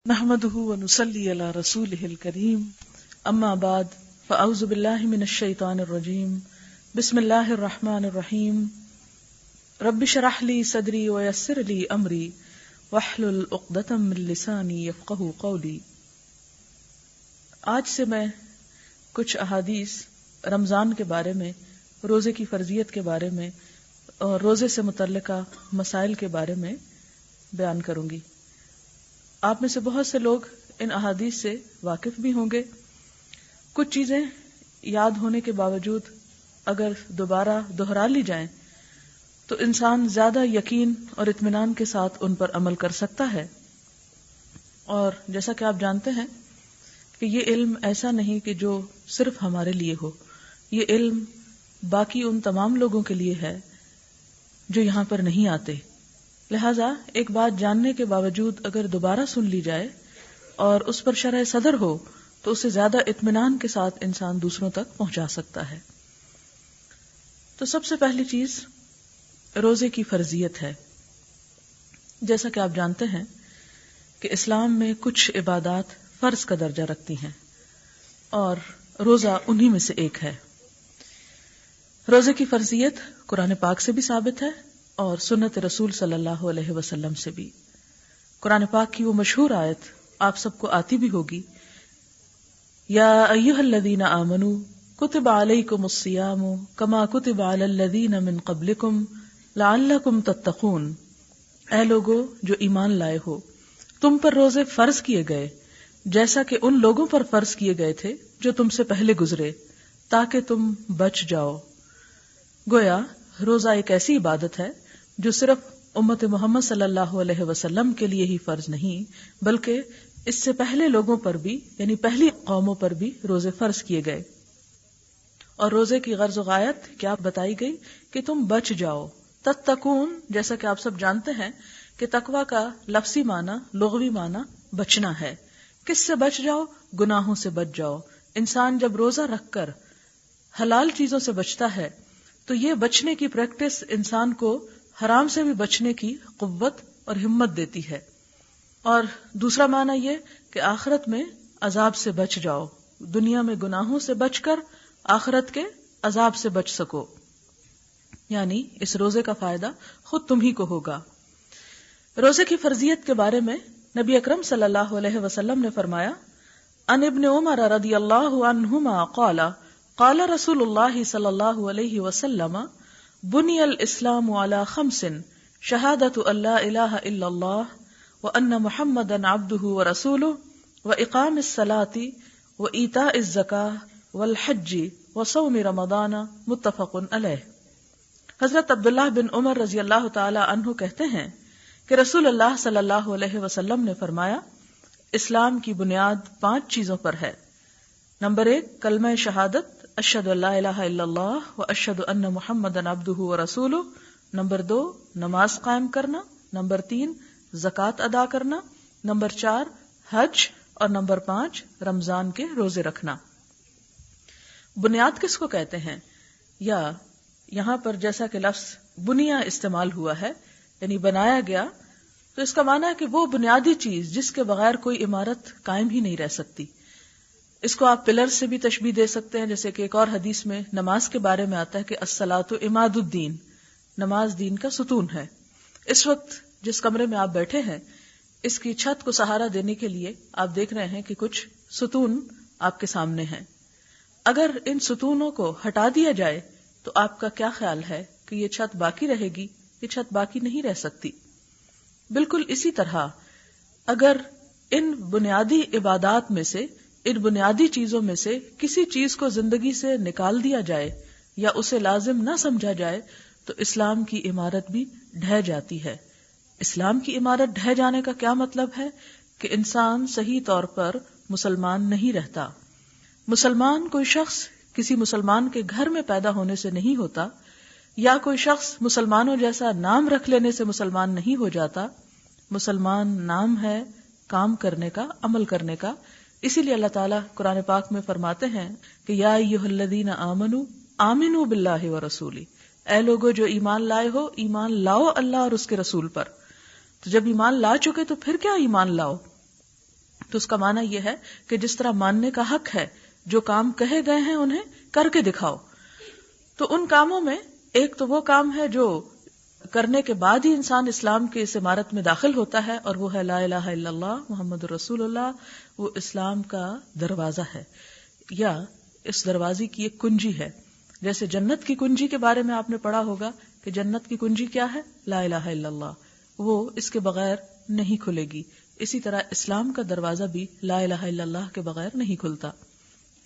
نحمده ونصلي على رسوله الكريم اما بعد فاعوذ بالله من الشيطان الرجيم بسم الله الرحمن الرحيم رب اشرح لي صدري ويسر لي امري واحلل عقدة من لساني يفقهوا قولي۔ آج سے میں کچھ احادیث رمضان کے بارے میں، روزے کی فرضیت کے بارے میں اور روزے سے متعلقہ مسائل کے بارے میں بیان کروں گی۔ آپ میں سے بہت سے لوگ ان احادیث سے واقف بھی ہوں گے۔ کچھ چیزیں یاد ہونے کے باوجود اگر دوبارہ دہرا لی جائیں تو انسان زیادہ یقین اور اطمینان کے ساتھ ان پر عمل کر سکتا ہے۔ اور جیسا کہ آپ جانتے ہیں کہ یہ علم ایسا نہیں کہ جو صرف ہمارے لیے ہو، یہ علم باقی ان تمام لوگوں کے لیے ہے جو یہاں پر نہیں آتے۔ لہذا ایک بات جاننے کے باوجود اگر دوبارہ سن لی جائے اور اس پر شرح صدر ہو تو اسے زیادہ اطمینان کے ساتھ انسان دوسروں تک پہنچا سکتا ہے۔ تو سب سے پہلی چیز روزے کی فرضیت ہے۔ جیسا کہ آپ جانتے ہیں کہ اسلام میں کچھ عبادات فرض کا درجہ رکھتی ہیں اور روزہ انہی میں سے ایک ہے۔ روزے کی فرضیت قرآن پاک سے بھی ثابت ہے اور سنت رسول صلی اللہ علیہ وسلم سے بھی۔ قرآن پاک کی وہ مشہور آیت آپ سب کو آتی بھی ہوگی، یا ایھا الذین آمنوا کتب علیکم الصیام کما کتب علی الذین من قبلکم لعلکم تتقون۔ اے لوگو جو ایمان لائے ہو، تم پر روزے فرض کیے گئے جیسا کہ ان لوگوں پر فرض کیے گئے تھے جو تم سے پہلے گزرے، تاکہ تم بچ جاؤ۔ گویا روزہ ایک ایسی عبادت ہے جو صرف امت محمد صلی اللہ علیہ وسلم کے لیے ہی فرض نہیں بلکہ اس سے پہلے لوگوں پر بھی، یعنی پہلی قوموں پر بھی روزے فرض کیے گئے۔ اور روزے کی غرض و غایت کیا بتائی گئی کہ تم بچ جاؤ۔ تتقون، جیسا کہ آپ سب جانتے ہیں کہ تقوی کا لفظی معنی، لغوی معنی بچنا ہے۔ کس سے بچ جاؤ؟ گناہوں سے بچ جاؤ۔ انسان جب روزہ رکھ کر حلال چیزوں سے بچتا ہے تو یہ بچنے کی پریکٹس انسان کو حرام سے بھی بچنے کی قوت اور ہمت دیتی ہے۔ اور دوسرا معنی یہ کہ آخرت میں عذاب سے بچ جاؤ، دنیا میں گناہوں سے بچ کر آخرت کے عذاب سے بچ سکو، یعنی اس روزے کا فائدہ خود تم ہی کو ہوگا۔ روزے کی فرضیت کے بارے میں نبی اکرم صلی اللہ علیہ وسلم نے فرمایا، ان ابن عمر رضی اللہ عنہما قال قال رسول اللہ صلی اللہ علیہ وسلم بنی الاسلام علی خمس شہادت ان لا الہ الا اللہ وان محمدا عبدہ ورسولہ واقام الصلاة وایتاء الزکاة والحج وصوم رمضان، متفق علیہ۔ حضرت عبداللہ بن عمر رضی اللہ تعالی عنہ کہتے ہیں کہ رسول اللہ صلی اللہ علیہ وسلم نے فرمایا، اسلام کی بنیاد 5 چیزوں پر ہے۔ نمبر 1 کلمہ شہادت، اشہد ان لا الہ الا اللہ واشہد ان محمدا عبدہ ورسولہ۔ نمبر 2 نماز قائم کرنا۔ نمبر 3 زکوٰۃ ادا کرنا۔ نمبر 4 حج، اور نمبر 5 رمضان کے روزے رکھنا۔ بنیاد کس کو کہتے ہیں؟ یا یہاں پر جیسا کہ لفظ بنیا استعمال ہوا ہے، یعنی بنایا گیا، تو اس کا معنی ہے کہ وہ بنیادی چیز جس کے بغیر کوئی عمارت قائم ہی نہیں رہ سکتی۔ اس کو آپ پلر سے بھی تشبیہ دے سکتے ہیں، جیسے کہ ایک اور حدیث میں نماز کے بارے میں آتا ہے کہ الصلاۃ عماد الدین، نماز دین کا ستون ہے۔ اس وقت جس کمرے میں آپ بیٹھے ہیں، اس کی چھت کو سہارا دینے کے لیے آپ دیکھ رہے ہیں کہ کچھ ستون آپ کے سامنے ہیں۔ اگر ان ستونوں کو ہٹا دیا جائے تو آپ کا کیا خیال ہے کہ یہ چھت باقی رہے گی؟ یہ چھت باقی نہیں رہ سکتی۔ بالکل اسی طرح اگر ان بنیادی عبادات میں سے، ان بنیادی چیزوں میں سے کسی چیز کو زندگی سے نکال دیا جائے یا اسے لازم نہ سمجھا جائے تو اسلام کی عمارت بھی ڈھہ جاتی ہے۔ اسلام کی عمارت ڈھہ جانے کا کیا مطلب ہے؟ کہ انسان صحیح طور پر مسلمان نہیں رہتا۔ مسلمان کوئی شخص کسی مسلمان کے گھر میں پیدا ہونے سے نہیں ہوتا، یا کوئی شخص مسلمانوں جیسا نام رکھ لینے سے مسلمان نہیں ہو جاتا۔ مسلمان نام ہے کام کرنے کا، عمل کرنے کا۔ اسی لیے اللہ تعالیٰ قرآن پاک میں فرماتے ہیں کہ یا ایھا الذین آمنوا آمنوا باللہ ورسولہ، اے لوگو جو ایمان لائے ہو، ایمان لاؤ اللہ اور اس کے رسول پر۔ تو جب ایمان لا چکے تو پھر کیا ایمان لاؤ؟ تو اس کا معنی یہ ہے کہ جس طرح ماننے کا حق ہے، جو کام کہے گئے ہیں انہیں کر کے دکھاؤ. تو ان کاموں میں ایک تو وہ کام ہے جو کرنے کے بعد ہی انسان اسلام کے اس عمارت میں داخل ہوتا ہے، اور وہ ہے لا الہ الا اللہ محمد رسول اللہ. وہ اسلام کا دروازہ ہے، یا اس دروازے کی ایک کنجی ہے. جیسے جنت کی کنجی کے بارے میں آپ نے پڑھا ہوگا کہ جنت کی کنجی کیا ہے؟ لا الہ الا اللہ. وہ اس کے بغیر نہیں کھلے گی. اسی طرح اسلام کا دروازہ بھی لا الہ الا اللہ کے بغیر نہیں کھلتا.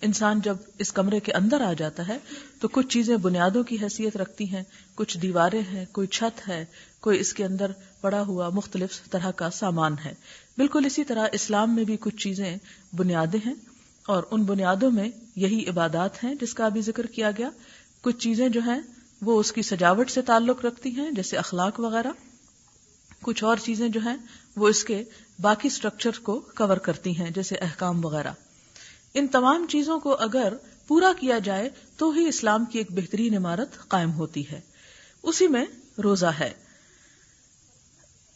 انسان جب اس کمرے کے اندر آ جاتا ہے تو کچھ چیزیں بنیادوں کی حیثیت رکھتی ہیں، کچھ دیواریں ہیں، کوئی چھت ہے، کوئی اس کے اندر پڑا ہوا مختلف طرح کا سامان ہے. بالکل اسی طرح اسلام میں بھی کچھ چیزیں بنیادیں ہیں، اور ان بنیادوں میں یہی عبادات ہیں جس کا ابھی ذکر کیا گیا. کچھ چیزیں جو ہیں وہ اس کی سجاوٹ سے تعلق رکھتی ہیں جیسے اخلاق وغیرہ. کچھ اور چیزیں جو ہیں وہ اس کے باقی سٹرکچر کو کور کرتی ہیں جیسے احکام وغیرہ. ان تمام چیزوں کو اگر پورا کیا جائے تو ہی اسلام کی ایک بہترین عمارت قائم ہوتی ہے. اسی میں روزہ ہے.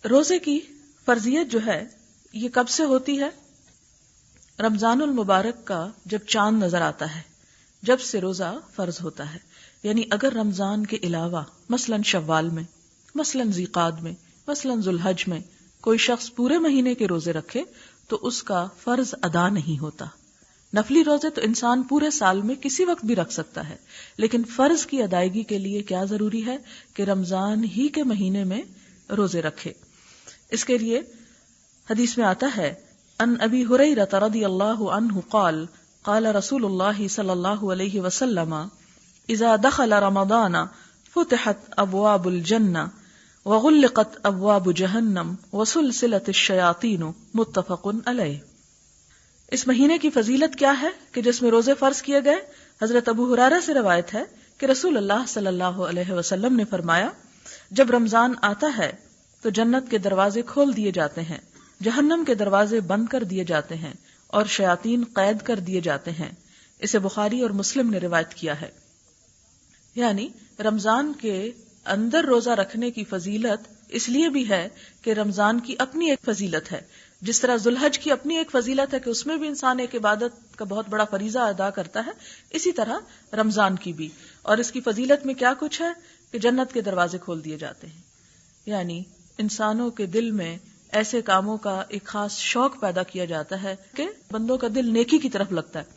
روزے کی فرضیت جو ہے یہ کب سے ہوتی ہے؟ رمضان المبارک کا جب چاند نظر آتا ہے، جب سے روزہ فرض ہوتا ہے. یعنی اگر رمضان کے علاوہ مثلاً شوال میں، مثلاً ذیقعد میں، مثلاً ذوالحج میں کوئی شخص پورے مہینے کے روزے رکھے تو اس کا فرض ادا نہیں ہوتا. نفلی روزے تو انسان پورے سال میں کسی وقت بھی رکھ سکتا ہے، لیکن فرض کی ادائیگی کے لیے کیا ضروری ہے کہ رمضان ہی کے مہینے میں روزے رکھے. اس کے لیے حدیث میں آتا ہے ان ابی ہریرہ رضی اللہ عنہ قال قال رسول اللہ صلی اللہ علیہ وسلم اذا دخل رمضان فتحت ابواب الجنہ وغلقت ابواب جہنم وسلسلت الشیاطین. متفق علیہ. اس مہینے کی فضیلت کیا ہے کہ جس میں روزے فرض کیے گئے؟ حضرت ابو ہریرہ سے روایت ہے کہ رسول اللہ صلی اللہ علیہ وسلم نے فرمایا جب رمضان آتا ہے تو جنت کے دروازے کھول دیے جاتے ہیں، جہنم کے دروازے بند کر دیے جاتے ہیں، اور شیاطین قید کر دیے جاتے ہیں. اسے بخاری اور مسلم نے روایت کیا ہے. یعنی رمضان کے اندر روزہ رکھنے کی فضیلت اس لیے بھی ہے کہ رمضان کی اپنی ایک فضیلت ہے. جس طرح ذوالحج کی اپنی ایک فضیلت ہے کہ اس میں بھی انسان ایک عبادت کا بہت بڑا فریضہ ادا کرتا ہے، اسی طرح رمضان کی بھی. اور اس کی فضیلت میں کیا کچھ ہے کہ جنت کے دروازے کھول دیے جاتے ہیں. یعنی انسانوں کے دل میں ایسے کاموں کا ایک خاص شوق پیدا کیا جاتا ہے کہ بندوں کا دل نیکی کی طرف لگتا ہے.